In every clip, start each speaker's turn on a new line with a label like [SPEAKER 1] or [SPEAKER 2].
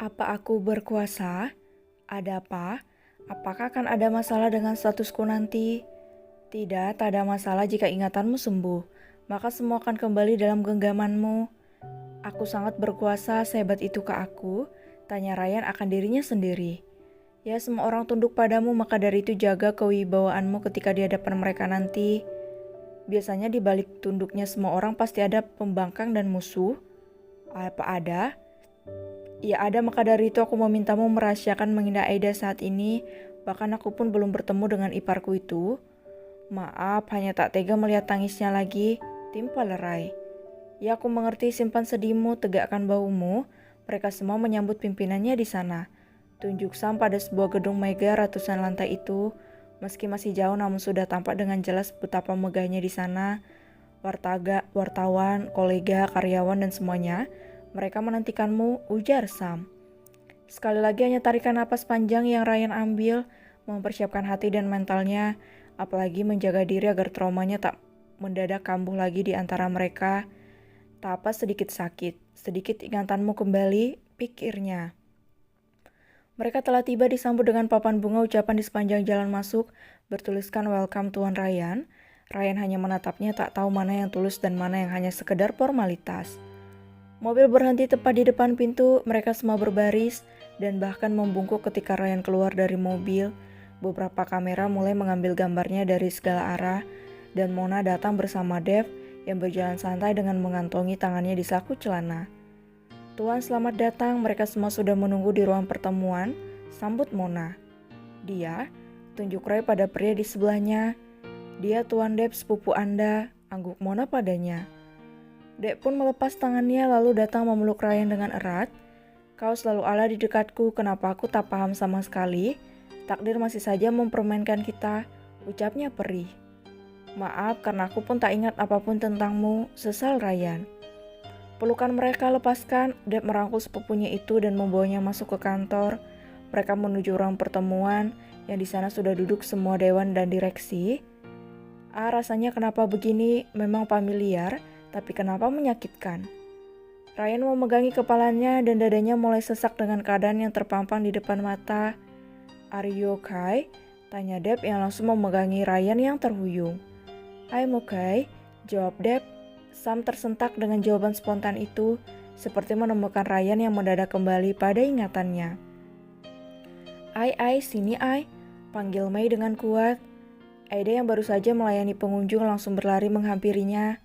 [SPEAKER 1] Apa aku berkuasa? Ada apa? Apakah akan ada masalah dengan statusku nanti? Tidak, tak ada masalah jika ingatanmu sembuh. Maka semua akan kembali dalam genggamanmu. Aku sangat berkuasa, sehebat itu ke aku. Tanya Ryan akan dirinya sendiri. Ya, semua orang tunduk padamu, maka dari itu jaga kewibawaanmu ketika di hadapan mereka nanti. Biasanya di balik tunduknya semua orang pasti ada pembangkang dan musuh. Apa ada? Ya ada, maka dari itu aku memintamu merahasiakan menghina Aida saat ini. Bahkan aku pun belum bertemu dengan iparku itu. Maaf, hanya tak tega melihat tangisnya lagi. Timpal lerai. Ya aku mengerti, simpan sedihmu, tegakkan bahumu. Mereka semua menyambut pimpinannya di sana. Tunjuk Sam pada sebuah gedung mega ratusan lantai itu. Meski masih jauh namun sudah tampak dengan jelas betapa megahnya di sana. Wartawan, kolega, karyawan dan semuanya. Mereka menantikanmu, ujar Sam. Sekali lagi hanya tarikan napas panjang yang Ryan ambil, mempersiapkan hati dan mentalnya, apalagi menjaga diri agar traumanya tak mendadak kambuh lagi di antara mereka. Tak apa sedikit sakit, sedikit ingatanmu kembali, pikirnya. Mereka telah tiba disambut dengan papan bunga ucapan di sepanjang jalan masuk, bertuliskan welcome Tuan Ryan. Ryan hanya menatapnya, tak tahu mana yang tulus dan mana yang hanya sekedar formalitas. Mobil berhenti tepat di depan pintu, mereka semua berbaris dan bahkan membungkuk ketika Ryan keluar dari mobil. Beberapa kamera mulai mengambil gambarnya dari segala arah dan Mona datang bersama Dev yang berjalan santai dengan mengantongi tangannya di saku celana. Tuan, selamat datang, mereka semua sudah menunggu di ruang pertemuan, sambut Mona. Dia, tunjuk Ray pada pria di sebelahnya. Dia Tuan Dev, sepupu Anda, angguk Mona padanya. Dek pun melepas tangannya lalu datang memeluk Ryan dengan erat. Kau selalu ada di dekatku, kenapa aku tak paham sama sekali? Takdir masih saja mempermainkan kita, ucapnya perih. Maaf, karena aku pun tak ingat apapun tentangmu, sesal Ryan. Pelukan mereka lepaskan, Dek merangkul sepupunya itu dan membawanya masuk ke kantor. Mereka menuju ruang pertemuan, yang di sana sudah duduk semua dewan dan direksi. Rasanya kenapa begini, memang familiar, tapi kenapa menyakitkan? Ryan memegangi kepalanya dan dadanya mulai sesak dengan keadaan yang terpampang di depan mata. Are you okay? Tanya Deb yang langsung memegangi Ryan yang terhuyung. I'm okay, jawab Deb. Sam tersentak dengan jawaban spontan itu, seperti menemukan Ryan yang mendadak kembali pada ingatannya. Sini Ai, panggil Mei dengan kuat. Aida yang baru saja melayani pengunjung langsung berlari menghampirinya.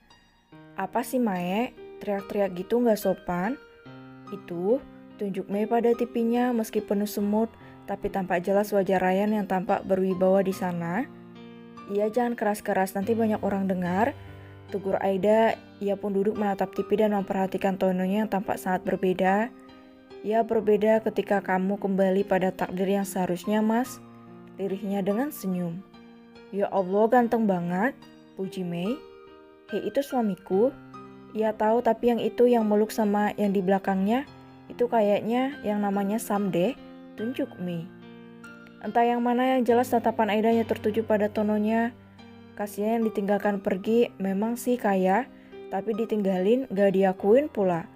[SPEAKER 1] Apa sih Mae? Teriak-teriak gitu gak sopan? Itu, tunjuk Mei pada tipinya meski penuh semut, tapi tampak jelas wajah Ryan yang tampak berwibawa di sana. Iya, jangan keras-keras, nanti banyak orang dengar. Tegur Aida, ia pun duduk menatap TV dan memperhatikan tononya yang tampak sangat berbeda. Ya, berbeda ketika kamu kembali pada takdir yang seharusnya, Mas. Lirihnya dengan senyum. Ya Allah, ganteng banget, puji Mei. Hei, itu suamiku. Ia tahu, tapi yang itu yang meluk sama yang di belakangnya, itu kayaknya yang namanya Sam deh, tunjuk Mei. Entah yang mana, yang jelas tatapan Aida hanya tertuju pada tononya. Kasihan yang ditinggalkan pergi, memang sih kaya, tapi ditinggalin gak diakuin pula.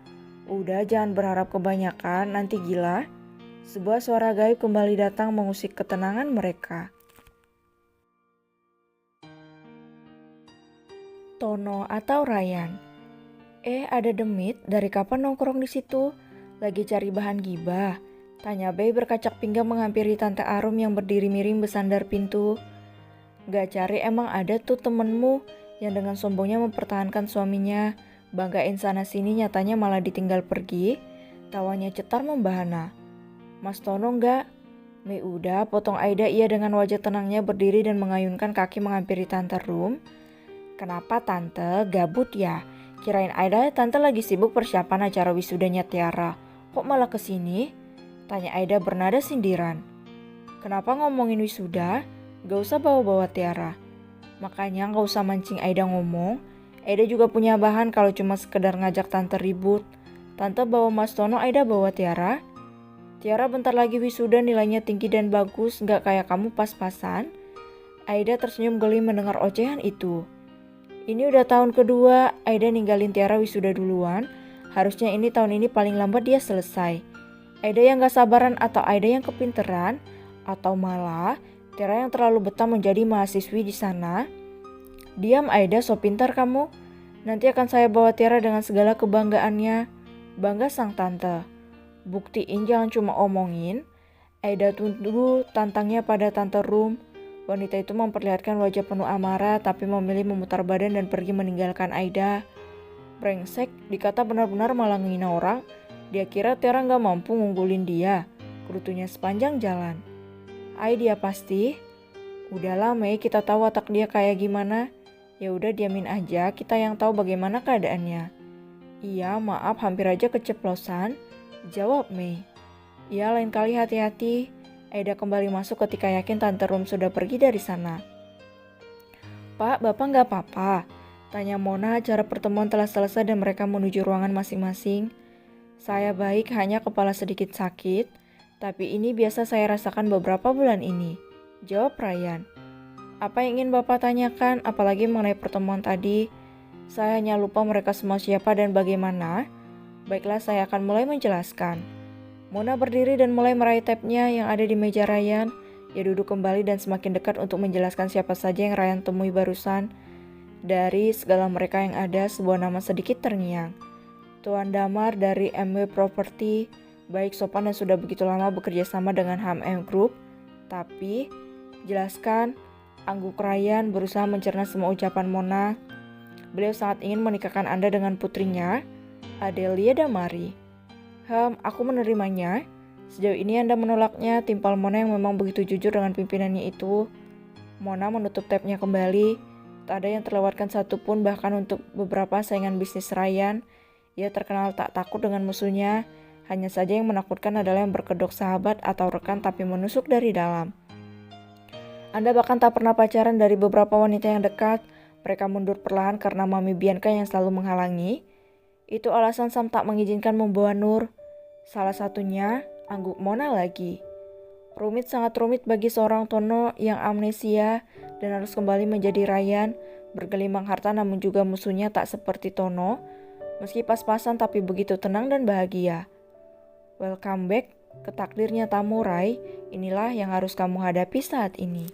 [SPEAKER 1] Udah, jangan berharap kebanyakan, nanti gila. Sebuah suara gaib kembali datang mengusik ketenangan mereka. Tono atau Ryan. Ada Demit, dari kapan nongkrong di situ? Lagi cari bahan gibah. Tanya Bey berkacak pinggang menghampiri Tante Arum yang berdiri miring bersandar pintu. Gak cari, emang ada tuh temenmu yang dengan sombongnya mempertahankan suaminya. Banggain sana sini, nyatanya malah ditinggal pergi. Tawanya cetar membahana. Mas Tono enggak? Mei udah, potong Aida ia dengan wajah tenangnya berdiri dan mengayunkan kaki menghampiri Tante Rum. Kenapa Tante, gabut ya? Kirain Aida Tante lagi sibuk persiapan acara wisudanya Tiara. Kok malah kesini? Tanya Aida bernada sindiran. Kenapa ngomongin wisuda? Gak usah bawa-bawa Tiara. Makanya nggak usah mancing Aida ngomong. Aida juga punya bahan kalau cuma sekedar ngajak tante ribut. Tante bawa Mas Tono, Aida bawa Tiara. Tiara bentar lagi wisuda, nilainya tinggi dan bagus, nggak kayak kamu pas-pasan. Aida tersenyum geli mendengar ocehan itu. Ini udah tahun kedua, Aida ninggalin Tiara wisuda duluan. Harusnya ini tahun ini paling lambat dia selesai. Aida yang gak sabaran atau Aida yang kepinteran? Atau malah Tiara yang terlalu betah menjadi mahasiswi di sana? Diam Aida, so pintar kamu. Nanti akan saya bawa Tiara dengan segala kebanggaannya. Bangga sang tante. Buktiin, jangan cuma omongin. Aida tunggu tantangnya pada tante Rum. Wanita itu memperlihatkan wajah penuh amarah tapi memilih memutar badan dan pergi meninggalkan Aida. Brengsek, dikata benar-benar malah ngehina orang. Dia kira Tiara gak mampu ngunggulin dia. Kerutunya sepanjang jalan. Dia pasti. Udahlah Mei, kita tahu watak dia kayak gimana. Ya udah diamin aja, kita yang tahu bagaimana keadaannya. Iya, maaf hampir aja keceplosan. Jawab Mei. Ya, lain kali hati-hati. Aida kembali masuk ketika yakin Tante Rum sudah pergi dari sana. Pak, Bapak gak apa-apa? Tanya Mona. Acara pertemuan telah selesai dan mereka menuju ruangan masing-masing. Saya baik, hanya kepala sedikit sakit. Tapi ini biasa saya rasakan beberapa bulan ini. Jawab Ryan. Apa yang ingin Bapak tanyakan, apalagi mengenai pertemuan tadi? Saya hanya lupa mereka semua siapa dan bagaimana. Baiklah, saya akan mulai menjelaskan. Mona berdiri dan mulai meraih tabnya yang ada di meja Ryan. Dia duduk kembali dan semakin dekat untuk menjelaskan siapa saja yang Ryan temui barusan. Dari segala mereka yang ada, sebuah nama sedikit terngiang. Tuan Damar dari MW Property, baik sopan dan sudah begitu lama bekerja sama dengan HMM Group. Tapi, jelaskan, angguk Ryan berusaha mencerna semua ucapan Mona. Beliau sangat ingin menikahkan Anda dengan putrinya, Adelia Damari. Aku menerimanya. Sejauh ini Anda menolaknya, timpal Mona yang memang begitu jujur dengan pimpinannya itu. Mona menutup tabnya kembali. Tak ada yang terlewatkan satupun, bahkan untuk beberapa saingan bisnis Ryan. Ia terkenal tak takut dengan musuhnya. Hanya saja yang menakutkan adalah yang berkedok sahabat atau rekan tapi menusuk dari dalam. Anda bahkan tak pernah pacaran dari beberapa wanita yang dekat. Mereka mundur perlahan karena Mami Bianca yang selalu menghalangi. Itu alasan Sam tak mengizinkan membawa Nur. Salah satunya, angguk Mona lagi. Sangat rumit bagi seorang Tono yang amnesia dan harus kembali menjadi Ryan, bergelimang harta namun juga musuhnya tak seperti Tono, meski pas-pasan tapi begitu tenang dan bahagia. Welcome back ke takdirnya tamu Rai, inilah yang harus kamu hadapi saat ini.